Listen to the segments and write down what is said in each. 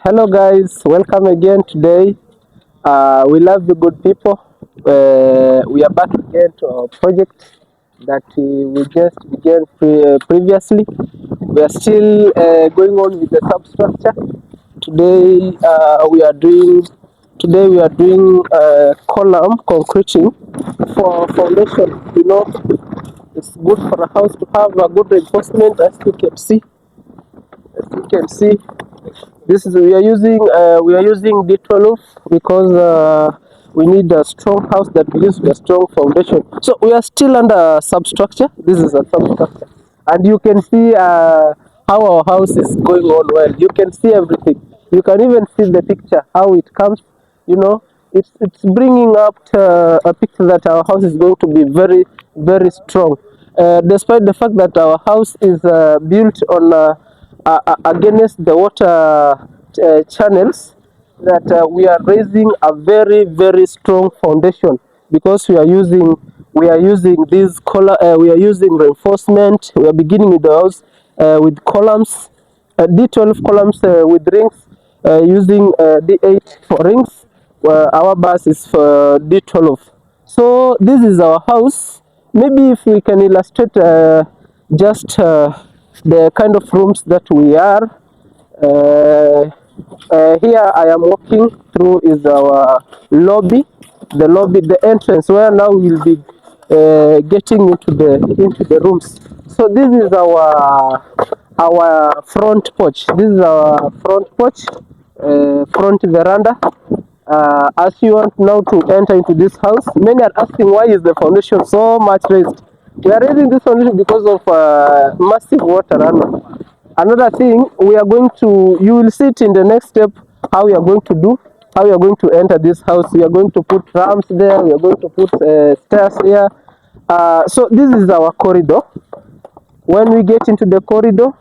Hello guys, welcome again today. We love you good people. We are back again to our project that we just began previously. We are still going on with the substructure. Today we are doing column concreting for foundation. It's good for a house to have a good reinforcement as you can see. This is we are using D12 because we need a strong house that gives a strong foundation. So we are still under substructure. This is a substructure, and you can see how our house is going on well. You can see everything. You can even see the picture how it comes. You know, it's bringing up a picture that our house is going to be very very strong, despite the fact that our house is built on. Against the water channels, that we are raising a very very strong foundation because we are using these we are using reinforcement. We are beginning with the house with columns, D12 columns with rings, using D8 for rings. Our bus is for D12. So this is our house. Maybe if we can illustrate just the kind of rooms that we are. Uh, Here I am walking through is our lobby, the entrance where now we'll be getting into the rooms. So this is our front porch. This is our front porch, front veranda. As you want now to enter into this house, many are asking why is the foundation so much raised. We are raising this foundation because of massive water runoff. Another thing, you will see it in the next step, how we are going to do, how we are going to enter this house. We are going to put ramps there, we are going to put stairs here. So this is our corridor. When we get into the corridor,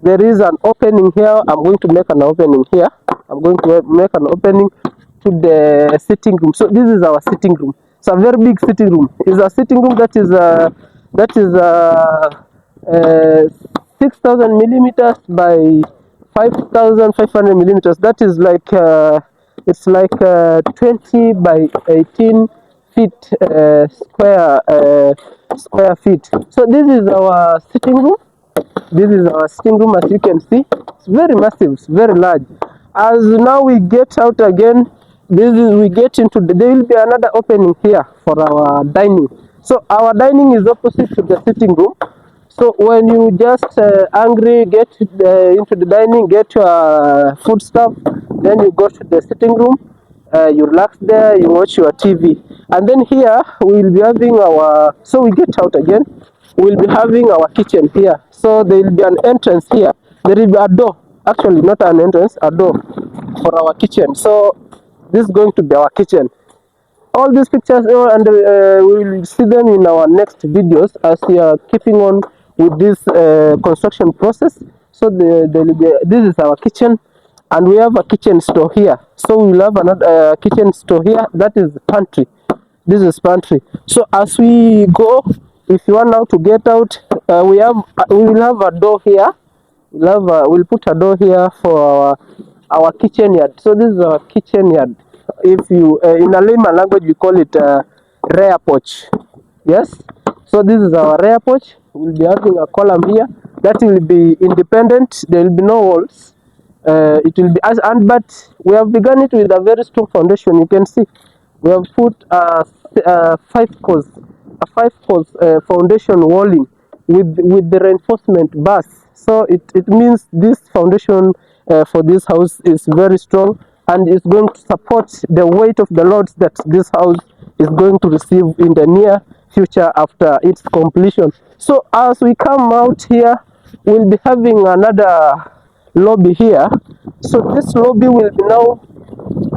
there is an opening here. I'm going to make an opening here. I'm going to make an opening to the sitting room. So this is our sitting room. It's a very big sitting room. It's a sitting room that is 6,000 millimeters by 5,500 millimeters. That is like it's like 20 by 18 feet square feet. So this is our sitting room. This is our sitting room. As you can see, it's very massive, it's very large. As now we get out again, we get into there will be another opening here for our dining. So our dining is opposite to the sitting room. So when you just angry, get into the dining, get your food stuff, then you go to the sitting room, you relax there, you watch your TV. And then here we will be having so we get out again, we will be having our kitchen here. So there will be an entrance here. There will be a door, actually not an entrance, a door for our kitchen. So this is going to be our kitchen. All these pictures, and we will see them in our next videos as we are keeping on with this construction process. So this is our kitchen, and we have a kitchen store here. So we will have another kitchen store here. That is pantry. This is pantry. So as we go, if you want now to get out, we will have a door here. We'll put a door here for our kitchen yard. So this is our kitchen yard. If you in a layman language we call it rear porch. Yes. So this is our rear porch. We'll be having a column here that will be independent. There will be no walls. It will be but we have begun it with a very strong foundation. You can see we have put five course foundation walling with the reinforcement bars. So it means this foundation for this house is very strong, and is going to support the weight of the loads that this house is going to receive in the near future after its completion. So as we come out here, we'll be having another lobby here. So this lobby will be now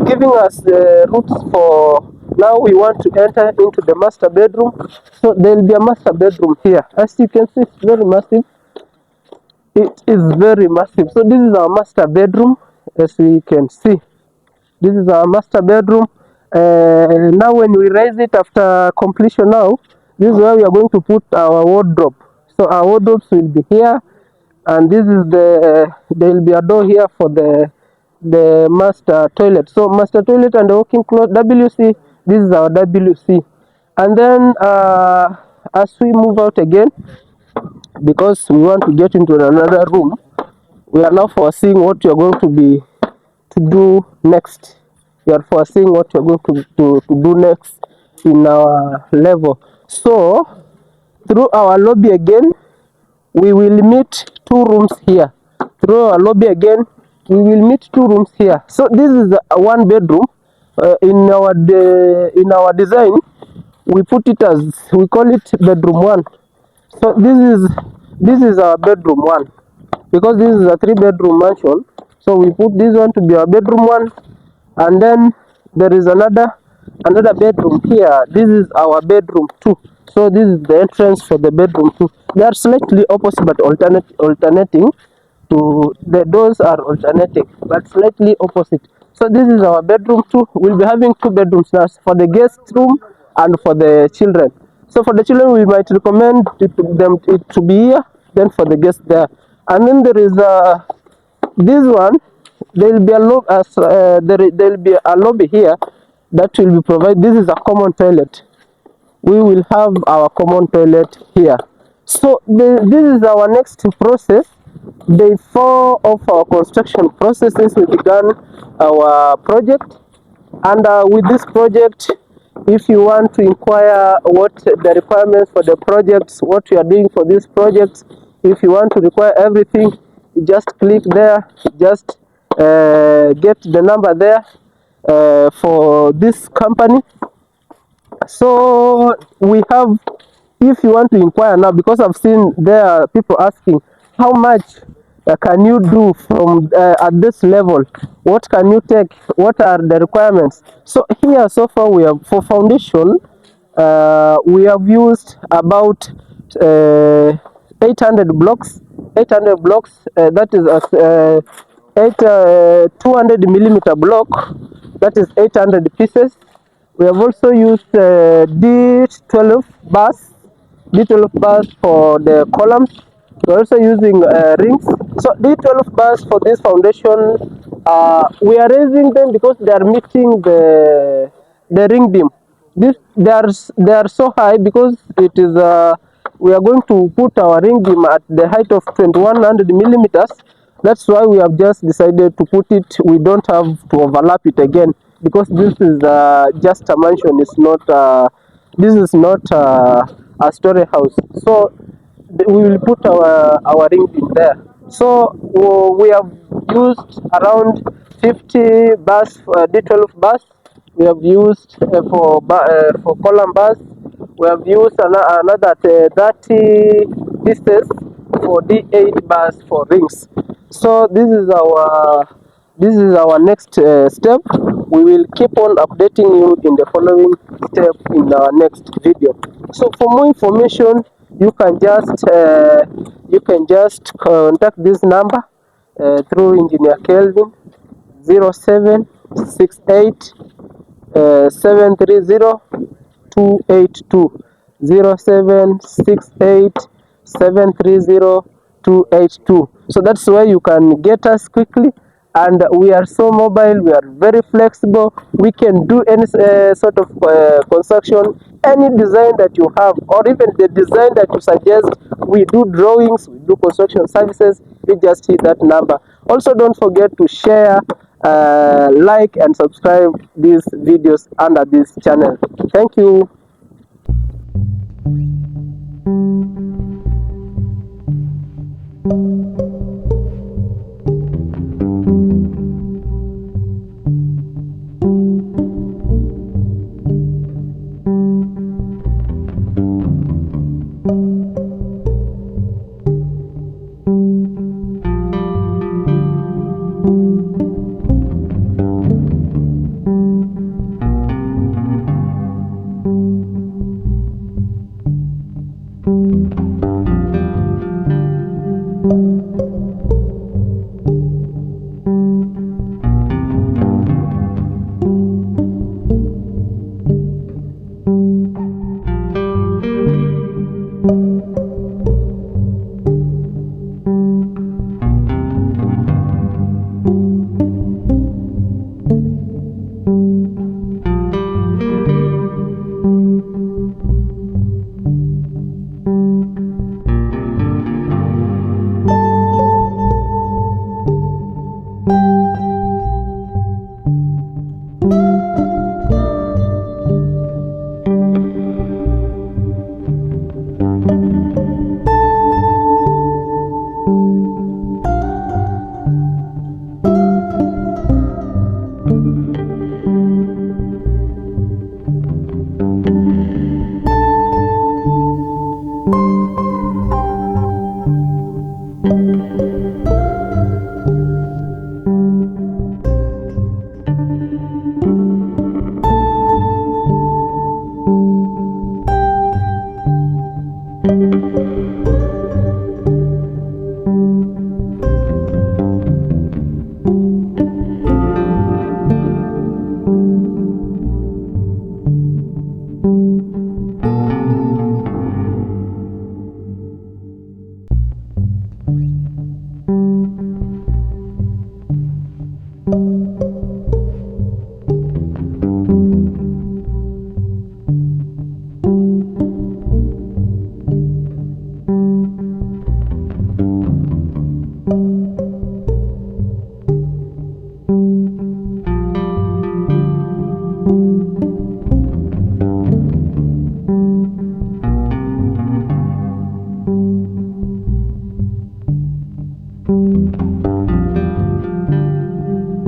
giving us the routes for now we want to enter into the master bedroom. So there will be a master bedroom here. As you can see, it's very massive. It is very massive. So this is our master bedroom. As we can see, this is our master bedroom. Now when we raise it after completion, now this is where we are going to put our wardrobe. So our wardrobes will be here, and this is there will be a door here for the the master toilet. So master toilet and the walking closet, WC, this is our WC. And then as we move out again, because we want to get into another room, we are now foreseeing what you're going to do next. We are foreseeing what you're going to do next in our level. So through our lobby again, we will meet two rooms here. Through our lobby again, we will meet two rooms here. So this is a one bedroom. In our design, we put it as, we call it bedroom one. So this is our bedroom one, because this is a 3 bedroom mansion. So we put this one to be our bedroom one, and then there is another bedroom here. This is our bedroom two. So this is the entrance for the bedroom two. They are slightly opposite but alternating to, the doors are alternating but slightly opposite. So this is our bedroom two. We'll be having 2 bedrooms now for the guest room and for the children. So for the children, we might recommend them to be here, then for the guests there. And then there is this one. There will be there will be a lobby here that will be provided. This is a common toilet. We will have our common toilet here. So this is our next process. Day 4 of our construction process since we began our project. And with this project, if you want to inquire what the requirements for the projects, what we are doing for this project, if you want to require everything, you just click there, just get the number there for this company. So we have, if you want to inquire now, because I've seen there are people asking how much can you do from at this level, what can you take, what are the requirements. So here so far we have, for foundation, we have used about 800 blocks, that is a 200 millimeter block, that is 800 pieces. We have also used D12 bars, for the columns. We're also using rings. So D12 bars for this foundation, we are raising them because they are meeting the ring beam. They are so high because it is we are going to put our ring beam at the height of 2100 millimeters. That's why we have just decided to put it. We don't have to overlap it again, because this is just a mansion. It's not. This is not a story house. So we will put our ring beam there. So we have used around 50 bars, D12 bars. We have used for column bars. We have used another 30 pieces for D8 bars for rings. So this is our next step. We will keep on updating you in the following step in our next video. So for more information, you can just contact this number through Engineer Kelvin 0768 730 282, 0768 730 282. So that's where you can get us quickly, and we are so mobile, we are very flexible. We can do any sort of construction, any design that you have, or even the design that you suggest. We do drawings, we do construction services. You just hit that number. Also, don't forget to share, like and subscribe these videos under this channel. Thank you. Thank you.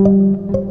you.